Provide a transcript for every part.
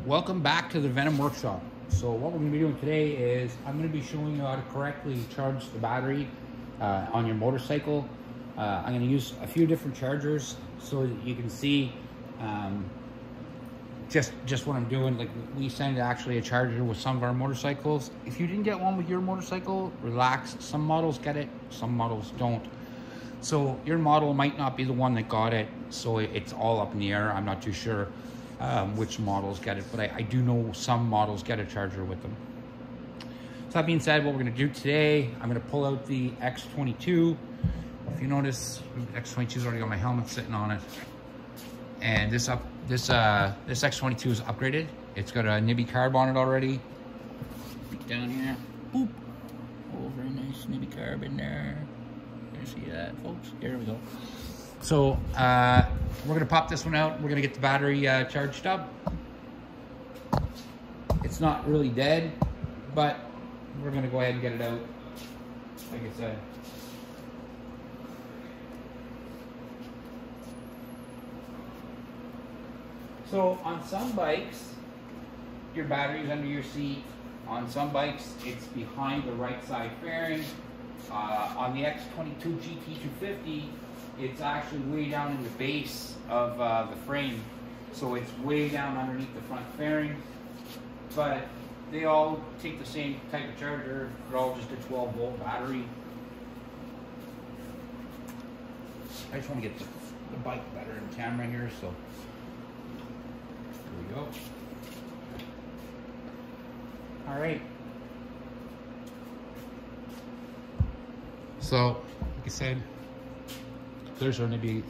Welcome back to the Venom Workshop. So what we're going to be doing today is I'm going to be showing you how to correctly charge the battery on your motorcycle. I'm going to use a few different chargers so that you can see just what I'm doing. Like, we send actually a charger with some of our motorcycles. If you didn't get one with your motorcycle, relax. Some models get it, some models don't. So your model might not be the one that got it, so it's all up in the air. I'm not too sure which models get it, but I do know some models get a charger with them. So that being said, what we're going to do today, I'm going to pull out the X22. If you notice, X22's already got my helmet sitting on it, and this X22 is upgraded. It's got a nibby carb on it already. Down here, boop. Oh, very nice nibby carb in there. You see that, folks? Here we go. So we're gonna pop this one out. We're gonna get the battery charged up. It's not really dead, but we're gonna go ahead and get it out, like I said. So on some bikes, your battery's under your seat. On some bikes, it's behind the right side fairing. On the X22 GT250, it's actually way down in the base of the frame. So it's way down underneath the front fairing. But they all take the same type of charger. They're all just a 12-volt battery. I just want to get the bike better in camera here, so there we go. All right. So, like I said, there's going to be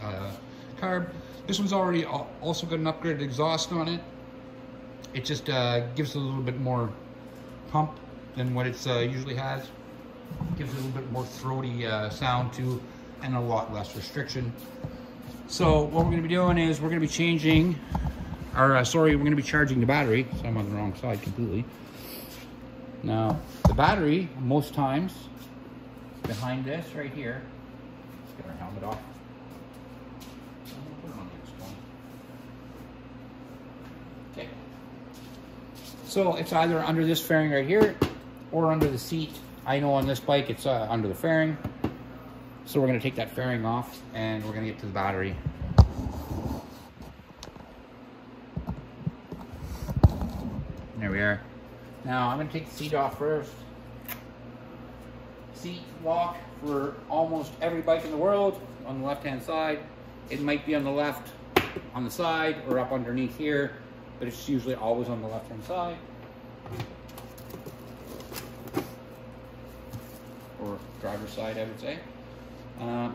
carb. This one's already also got an upgraded exhaust on it. It just gives it a little bit more pump than what it usually has. Gives it a little bit more throaty sound too, and a lot less restriction. So what we're going to be doing is we're going to be changing, or we're going to be charging the battery. So I'm on the wrong side completely. Now, the battery, most times, behind this right here. Let's get our helmet off. Put it on the next one. Okay. So it's either under this fairing right here or under the seat. I know on this bike it's under the fairing. So we're going to take that fairing off and we're going to get to the battery. There we are. Now I'm going to take the seat off first. Seat lock for almost every bike in the world on the left hand side. It might be on the left on the side or up underneath here, but it's usually always on the left hand side or driver's side, I would say.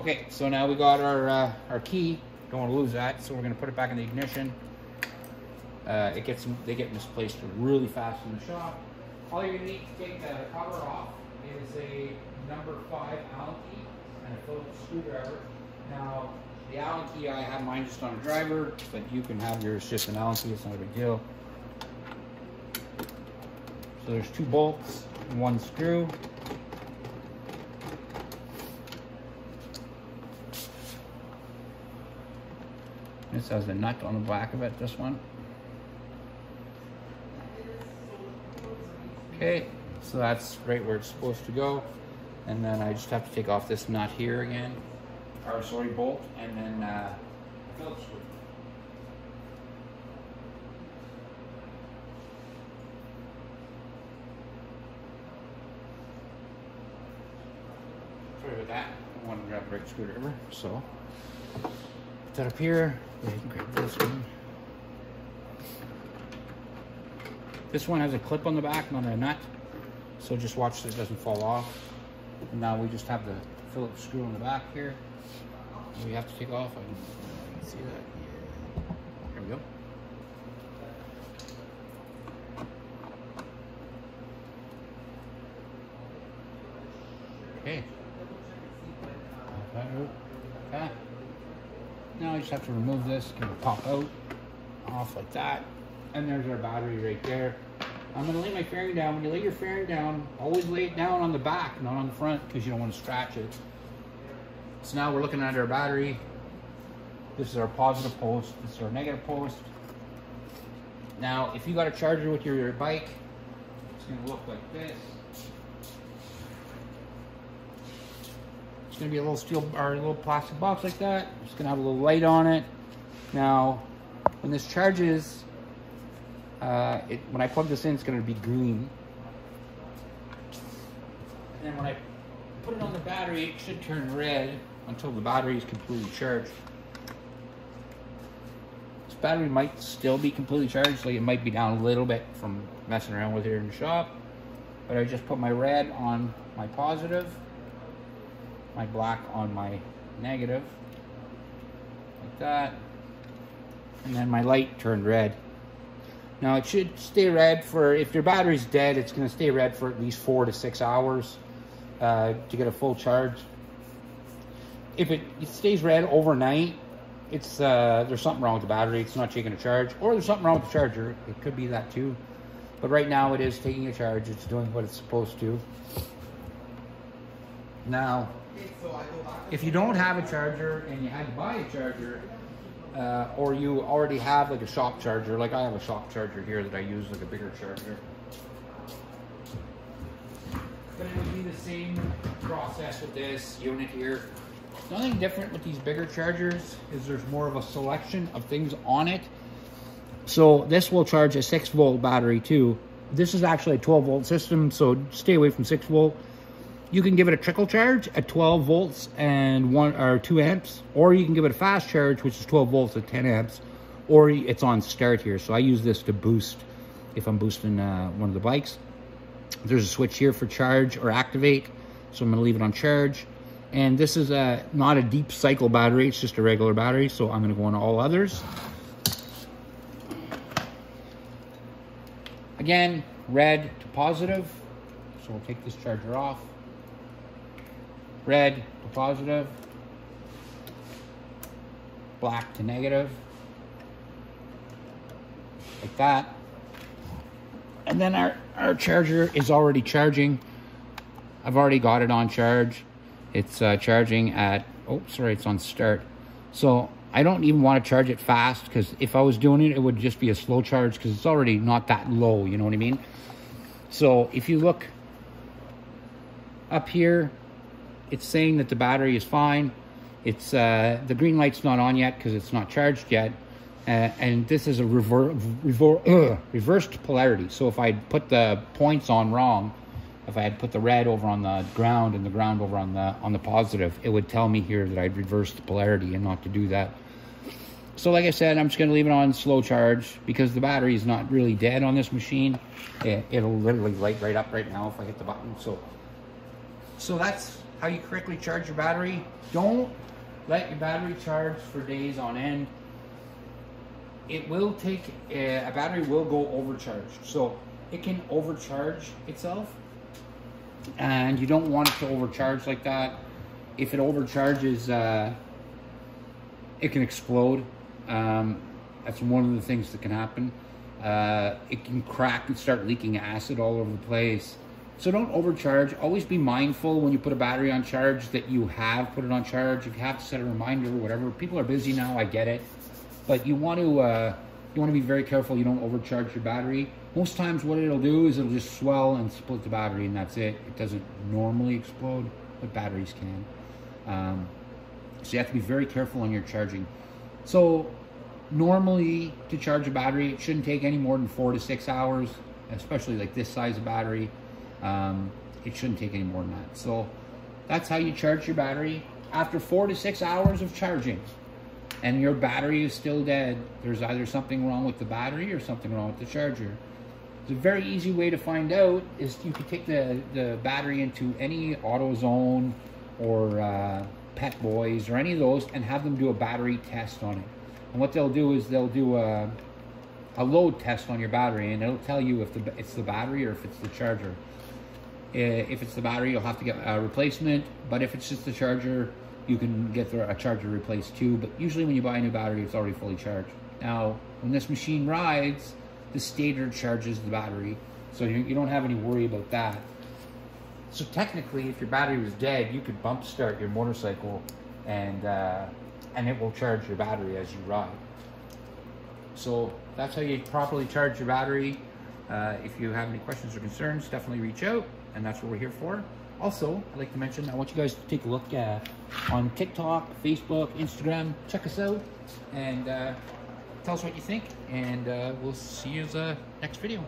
Okay, so now we got our key. Don't want to lose that, so we're going to put it back in the ignition. They get misplaced really fast in the shop. All you're going to need to take the cover off is a number 5 Allen key and a Phillips screwdriver. Now, the Allen key, I have mine just on a driver, but you can have yours just an Allen key. It's not a big deal. So there's 2 bolts and 1 screw. This has a nut on the back of it, this one. Okay, so that's right where it's supposed to go. And then I just have to take off this nut here again, or sorry, bolt, and then Phillips screw. Sorry about that. I want to grab the right screwdriver, so put that up here. Yeah, you can grab this one. This one has a clip on the back, not a nut, so just watch that it doesn't fall off. And now we just have the Phillips screw on the back here. We have to take off. I can see that. Yeah. There we go. Okay. Okay. Now I just have to remove this, kind of pop out, off like that. And there's our battery right there. I'm going to lay my fairing down. When you lay your fairing down, always lay it down on the back, not on the front, because you don't want to scratch it. So now we're looking at our battery. This is our positive post. This is our negative post. Now, if you got a charger with your bike, it's going to look like this. It's going to be a little steel or a little plastic box like that. It's going to have a little light on it. Now, when this charges, when I plug this in, it's going to be green. And then when I put it on the battery, it should turn red until the battery is completely charged. This battery might still be completely charged, like it might be down a little bit from messing around with it in the shop. But I just put my red on my positive, my black on my negative, like that. And then my light turned red. Now it should stay red for, if your battery's dead, it's going to stay red for at least 4 to 6 hours to get a full charge. If it stays red overnight, it's there's something wrong with the battery. It's not taking a charge, or there's something wrong with the charger. It could be that too. But right now it is taking a charge. It's doing what it's supposed to. Now, if you don't have a charger and you had to buy a charger, or you already have like a shop charger, like I have a shop charger here that I use, like a bigger charger, but it would be the same process with this unit here. Nothing different with these bigger chargers is there's more of a selection of things on it. So this will charge a 6-volt battery too. This is actually a 12-volt system, so stay away from 6-volt. You can give it a trickle charge at 12 volts and 1 or 2 amps, or you can give it a fast charge, which is 12 volts at 10 amps, or it's on start here. So I use this to boost if I'm boosting one of the bikes. There's a switch here for charge or activate, so I'm going to leave it on charge. And this is not a deep cycle battery, it's just a regular battery, so I'm going to go on all others. Again, red to positive, so we'll take this charger off. Red to positive, black to negative, like that. And then our charger is already charging. I've already got it on charge. It's charging at, oh, sorry, it's on start. So I don't even want to charge it fast, because if I was doing it, it would just be a slow charge, because it's already not that low, you know what I mean? So if you look up here, it's saying that the battery is fine. It's the green light's not on yet because it's not charged yet. And this is a reversed polarity. So if I put the points on wrong, if I had put the red over on the ground and the ground over on the positive, it would tell me here that I'd reversed the polarity, and not to do that. So like I said, I'm just going to leave it on slow charge because the battery is not really dead on this machine. It'll literally light right up right now if I hit the button. So that's how you correctly charge your battery. Don't let your battery charge for days on end. It will take, a battery will go overcharged. So it can overcharge itself, and you don't want it to overcharge like that. If it overcharges, it can explode. That's one of the things that can happen. It can crack and start leaking acid all over the place. So don't overcharge. Always be mindful when you put a battery on charge that you have put it on charge. If you have to set a reminder or whatever, people are busy now, I get it. But you want to be very careful you don't overcharge your battery. Most times what it'll do is it'll just swell and split the battery, and that's it. It doesn't normally explode, but batteries can. So you have to be very careful on your charging. So normally to charge a battery, it shouldn't take any more than 4 to 6 hours, especially like this size of battery. It shouldn't take any more than that. So that's how you charge your battery. After 4 to 6 hours of charging and your battery is still dead, there's either something wrong with the battery or something wrong with the charger. The very easy way to find out is you can take the battery into any AutoZone or Pet Boys or any of those and have them do a battery test on it. And what they'll do is they'll do a load test on your battery, and it'll tell you if it's the battery or if it's the charger. If it's the battery, you'll have to get a replacement, but if it's just the charger, you can get a charger replaced too. But usually when you buy a new battery, it's already fully charged. Now, when this machine rides, the stator charges the battery, so you don't have any worry about that. So technically, if your battery was dead, you could bump start your motorcycle and it will charge your battery as you ride. So that's how you properly charge your battery. If you have any questions or concerns, definitely reach out, and that's what we're here for. Also, I'd like to mention, I want you guys to take a look on TikTok, Facebook, Instagram. Check us out, and tell us what you think, and we'll see you in the next video.